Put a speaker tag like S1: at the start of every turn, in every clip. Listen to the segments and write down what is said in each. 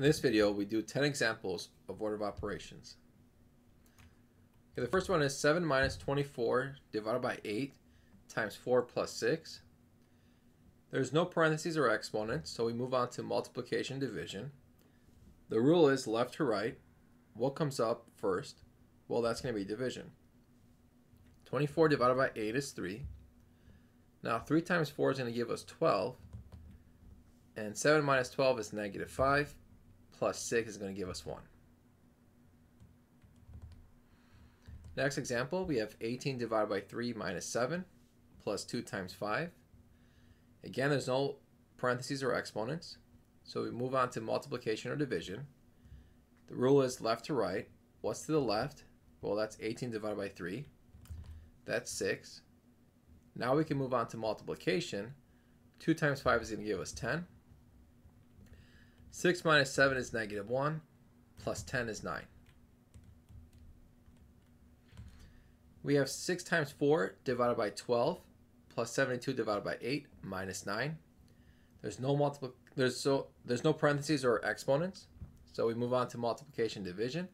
S1: In this video, we do 10 examples of order of operations. Okay, the first one is 7 minus 24 divided by 8 times 4 plus 6. There's no parentheses or exponents, so we move on to multiplication and division. The rule is left to right. What comes up first? Well, that's going to be division. 24 divided by 8 is 3. Now 3 times 4 is going to give us 12. And 7 minus 12 is negative 5. Plus 6 is going to give us 1. Next example, we have 18 divided by 3 minus 7 plus 2 times 5. Again, there's no parentheses or exponents, so we move on to multiplication or division. The rule is left to right. What's to the left? Well, that's 18 divided by 3. That's 6. Now we can move on to multiplication. 2 times 5 is going to give us 10. 6 minus 7 is negative 1, plus 10 is 9. We have 6 times 4 divided by 12, plus 72 divided by 8, minus 9. There's no parentheses or exponents, so we move on to multiplication division.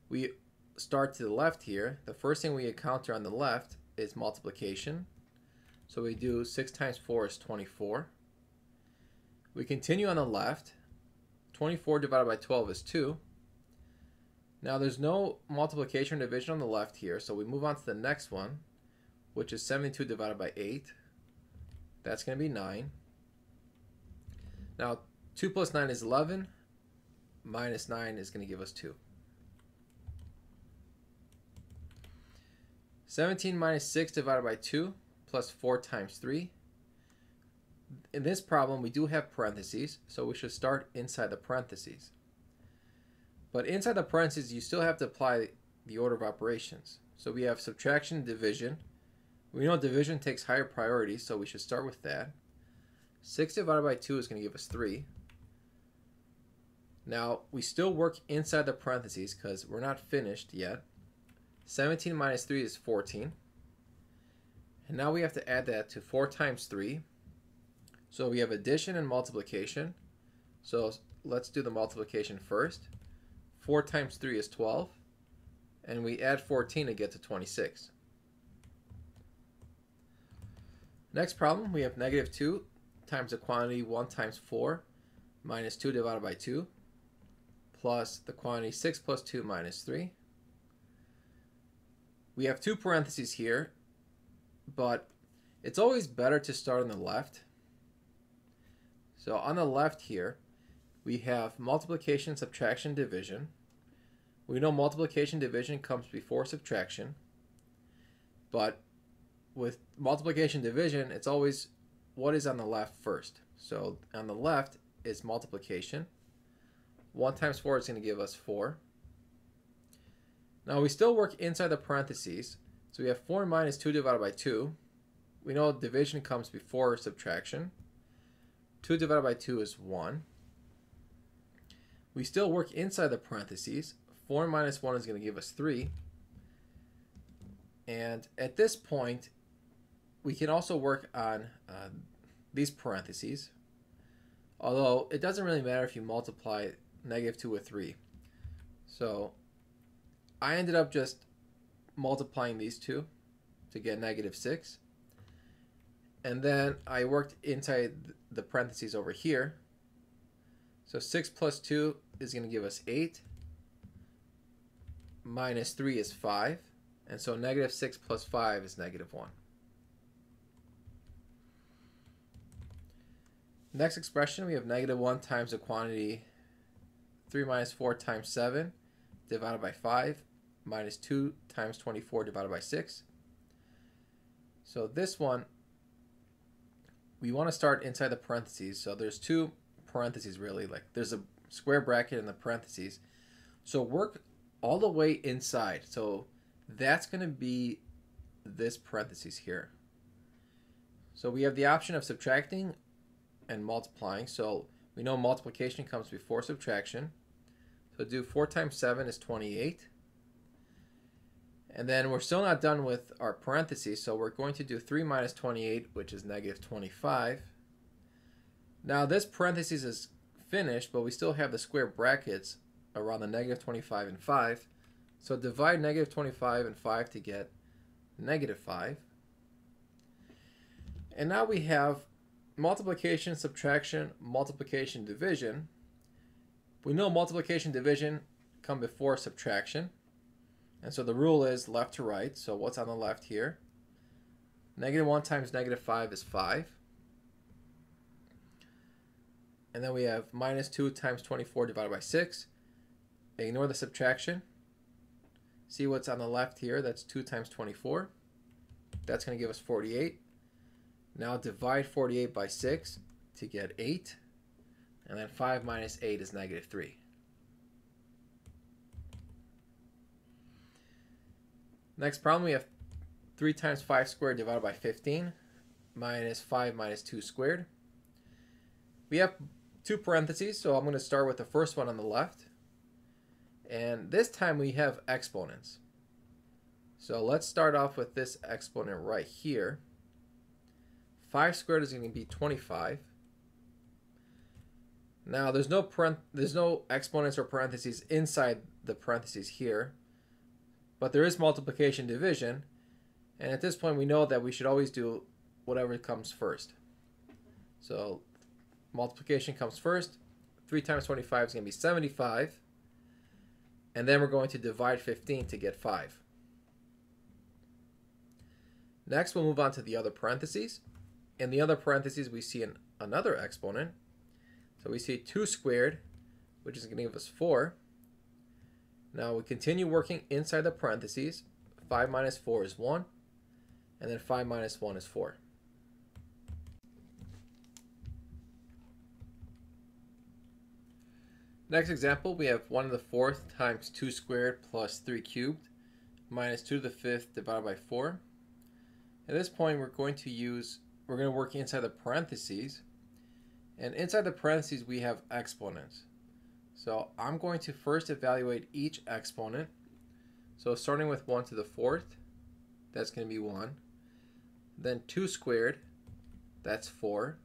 S1: We start to the left here. The first thing we encounter on the left is multiplication. So we do 6 times 4 is 24. We continue on the left. 24 divided by 12 is 2. Now there's no multiplication or division on the left here, so we move on to the next one, which is 72 divided by 8. That's going to be 9. Now 2 plus 9 is 11. Minus 9 is going to give us 2. 17 minus 6 divided by 2 plus 4 times 3. In this problem, we do have parentheses, so we should start inside the parentheses. But inside the parentheses, you still have to apply the order of operations. So we have subtraction and division. We know division takes higher priority, so we should start with that. 6 divided by 2 is going to give us 3. Now, we still work inside the parentheses because we're not finished yet. 17 minus 3 is 14. And now we have to add that to 4 times 3. So we have addition and multiplication. So let's do the multiplication first. 4 times 3 is 12. And we add 14 to get to 26. Next problem, we have negative 2 times the quantity 1 times 4 minus 2 divided by 2 plus the quantity 6 plus 2 minus 3. We have 2 parentheses here, but it's always better to start on the left. So on the left here, we have multiplication, subtraction, division. We know multiplication, division comes before subtraction. But with multiplication, division, it's always what is on the left first. So on the left is multiplication. 1 times 4 is going to give us 4. Now we still work inside the parentheses. So we have 4 minus 2 divided by 2. We know division comes before subtraction. 2 divided by 2 is 1. We still work inside the parentheses. 4 minus 1 is going to give us 3. And at this point, we can also work on these parentheses. Although it doesn't really matter if you multiply negative 2 with 3. So I ended up just multiplying these two to get negative 6. And then I worked inside the parentheses over here. So 6 plus 2 is going to give us 8. Minus 3 is 5. And so negative 6 plus 5 is negative 1. Next expression, we have negative 1 times the quantity 3 minus 4 times 7 divided by 5 minus 2 times 24 divided by 6. So this one, we want to start inside the parentheses. So there's 2 parentheses really, like there's a square bracket in the parentheses. So work all the way inside. So that's going to be this parentheses here. So we have the option of subtracting and multiplying. So we know multiplication comes before subtraction. So do 4 times 7 is 28. And then we're still not done with our parentheses, so we're going to do 3 minus 28, which is negative 25. Now this parentheses is finished, but we still have the square brackets around the negative 25 and 5. So divide negative 25 and 5 to get negative 5. And now we have multiplication, subtraction, multiplication, division. We know multiplication, division come before subtraction. And so the rule is left to right. So what's on the left here? Negative 1 times negative 5 is 5. And then we have minus 2 times 24 divided by 6. Ignore the subtraction. See what's on the left here? That's 2 times 24. That's going to give us 48. Now divide 48 by 6 to get 8. And then 5 minus 8 is negative 3. Next problem, we have 3 times 5 squared divided by 15 minus 5 minus 2 squared. We have two parentheses, so I'm going to start with the first one on the left. And this time we have exponents. So let's start off with this exponent right here. 5 squared is going to be 25. Now there's no exponents or parentheses inside the parentheses here, but there is multiplication division, and at this point we know that we should always do whatever comes first. So multiplication comes first. 3 times 25 is going to be 75, and then we're going to divide 15 to get 5. Next we'll move on to the other parentheses. In the other parentheses we see another exponent. So we see 2 squared, which is going to give us 4. Now we continue working inside the parentheses. 5 minus 4 is 1, and then 5 minus 1 is 4. Next example, we have 1 to the 4th times 2 squared plus 3 cubed minus 2 to the 5th divided by 4. At this point we're going to work inside the parentheses, and inside the parentheses we have exponents. So I'm going to first evaluate each exponent. So starting with 1 to the 4th, that's going to be 1. Then 2 squared, that's 4.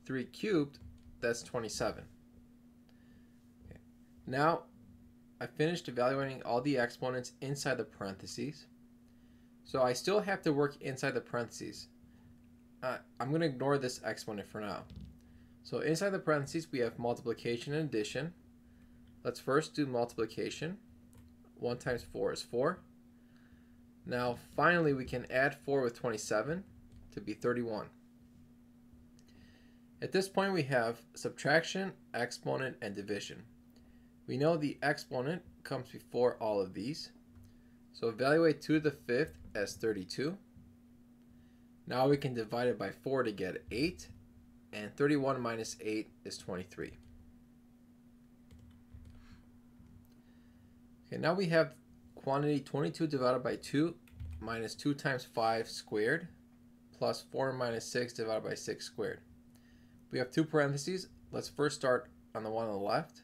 S1: 3 cubed, that's 27. Okay. Now I finished evaluating all the exponents inside the parentheses. So I still have to work inside the parentheses. I'm going to ignore this exponent for now. So inside the parentheses we have multiplication and addition. Let's first do multiplication. 1 times 4 is 4. Now finally we can add 4 with 27 to be 31. At this point we have subtraction, exponent, and division. We know the exponent comes before all of these. So evaluate 2 to the 5th as 32. Now we can divide it by 4 to get 8. And 31 minus 8 is 23. Okay, now we have quantity 22 divided by 2 minus 2 times 5 squared plus 4 minus 6 divided by 6 squared. We have two parentheses. Let's first start on the one on the left.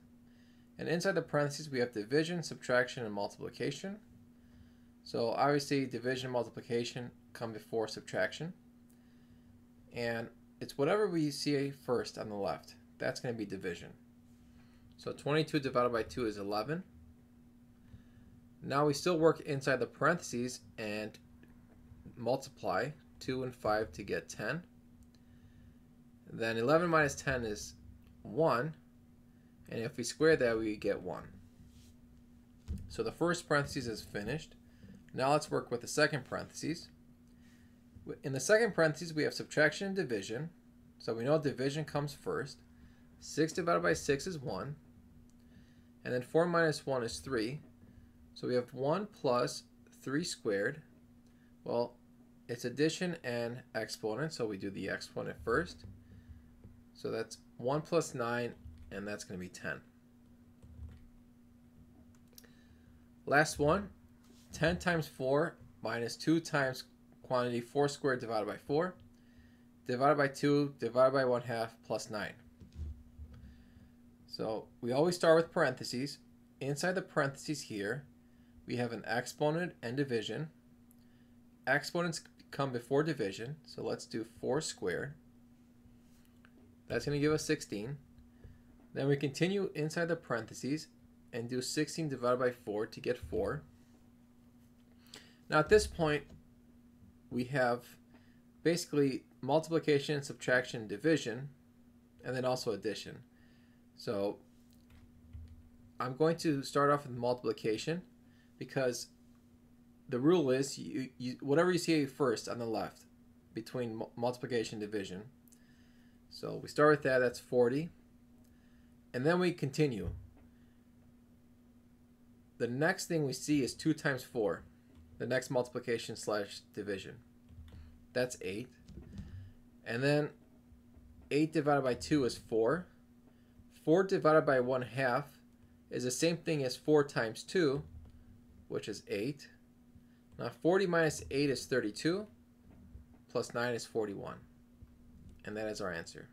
S1: And inside the parentheses we have division, subtraction, and multiplication. So obviously division and multiplication come before subtraction. And it's whatever we see first on the left. That's going to be division. So 22 divided by 2 is 11. Now we still work inside the parentheses and multiply 2 and 5 to get 10. Then 11 minus 10 is 1. And if we square that, we get 1. So the first parentheses is finished. Now let's work with the second parentheses. In the second parentheses, we have subtraction and division. So we know division comes first. 6 divided by 6 is 1. And then 4 minus 1 is 3. So we have 1 plus 3 squared. Well, it's addition and exponent, so we do the exponent first. So that's 1 plus 9, and that's going to be 10. Last one, 10 times 4 minus 2 times quantity 4 squared divided by 4, divided by 2, divided by 1/2, plus 9. So we always start with parentheses. Inside the parentheses here, we have an exponent and division. Exponents come before division, so let's do 4 squared. That's going to give us 16. Then we continue inside the parentheses and do 16 divided by 4 to get 4. Now at this point, we have basically multiplication, subtraction, division, and then also addition. So I'm going to start off with multiplication because the rule is whatever you see first on the left between multiplication and division. So we start with that, that's 40. And then we continue. The next thing we see is 2 times 4. The next multiplication slash division. That's 8. And then 8 divided by 2 is 4. 4 divided by 1/2 is the same thing as 4 times 2, which is 8. Now 40 minus 8 is 32, plus 9 is 41. And that is our answer.